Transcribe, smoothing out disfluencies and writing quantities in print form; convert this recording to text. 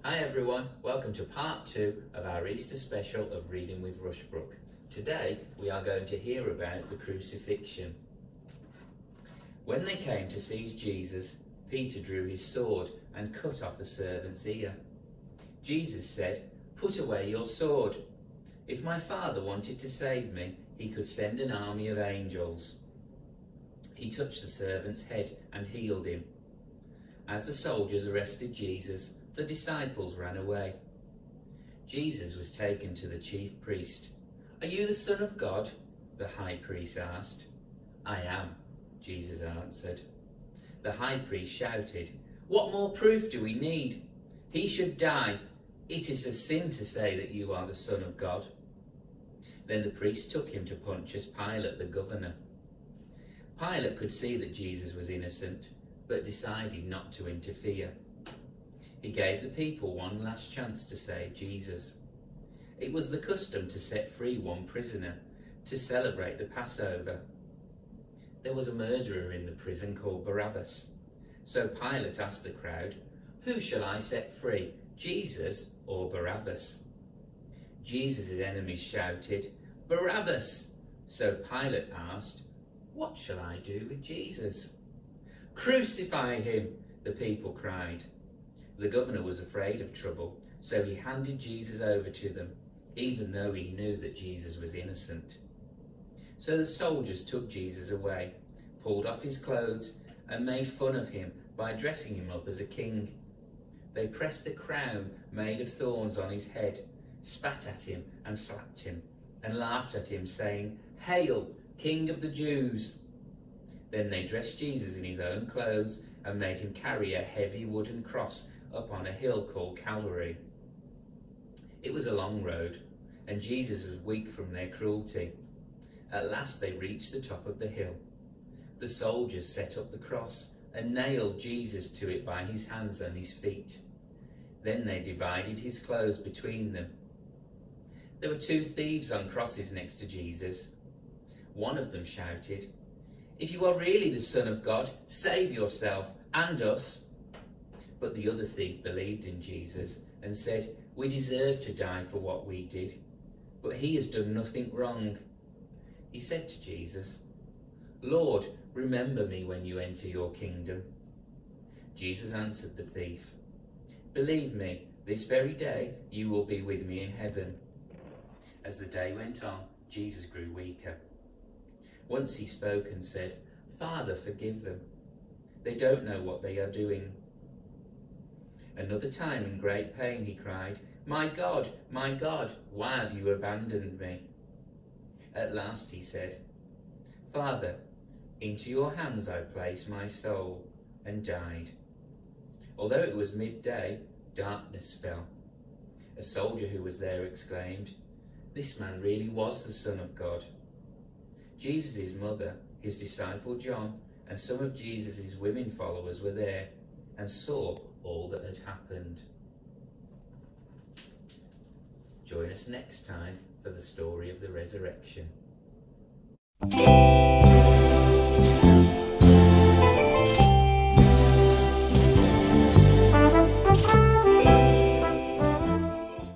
Hi everyone, welcome to part 2 of our Easter special of Reading with Rushbrook. Today we are going to hear about the Crucifixion. When they came to seize Jesus, Peter drew his sword and cut off a servant's ear. Jesus said, "Put away your sword. If my Father wanted to save me, he could send an army of angels." He touched the servant's head and healed him. As the soldiers arrested Jesus, the disciples ran away. Jesus was taken to the chief priest. "Are you the Son of God?" the high priest asked. "I am," Jesus answered. The high priest shouted, "What more proof do we need? He should die. It is a sin to say that you are the Son of God." Then the priest took him to Pontius Pilate, the governor. Pilate could see that Jesus was innocent, but decided not to interfere. He gave the people one last chance to save Jesus. It was the custom to set free one prisoner to celebrate the Passover. There was a murderer in the prison called Barabbas. So Pilate asked the crowd, "Who shall I set free, Jesus or Barabbas?" Jesus' enemies shouted, "Barabbas!" So Pilate asked, "What shall I do with Jesus?" "Crucify him!" the people cried. The governor was afraid of trouble, so he handed Jesus over to them, even though he knew that Jesus was innocent. So the soldiers took Jesus away, pulled off his clothes, and made fun of him by dressing him up as a king. They pressed a crown made of thorns on his head, spat at him and slapped him, and laughed at him, saying, "Hail, King of the Jews!" Then they dressed Jesus in his own clothes and made him carry a heavy wooden cross up on a hill called Calvary. It was a long road, and Jesus was weak from their cruelty. At last they reached the top of the hill. The soldiers set up the cross and nailed Jesus to it by his hands and his feet. Then they divided his clothes between them. There were 2 thieves on crosses next to Jesus. One of them shouted, "If you are really the Son of God, save yourself and us." But the other thief believed in Jesus and said, "We deserve to die for what we did, but he has done nothing wrong." He said to Jesus, "Lord, remember me when you enter your kingdom." Jesus answered the thief, "Believe me, this very day you will be with me in heaven." As the day went on, Jesus grew weaker. Once he spoke and said, "Father, forgive them. They don't know what they are doing." Another time, in great pain, he cried, my God, why have you abandoned me?" At last he said, "Father, into your hands I place my soul," and died. Although it was midday, darkness fell. A soldier who was there exclaimed, "This man really was the Son of God." Jesus' mother, his disciple John, and some of Jesus' women followers were there and saw all that had happened. Join us next time for the story of the resurrection.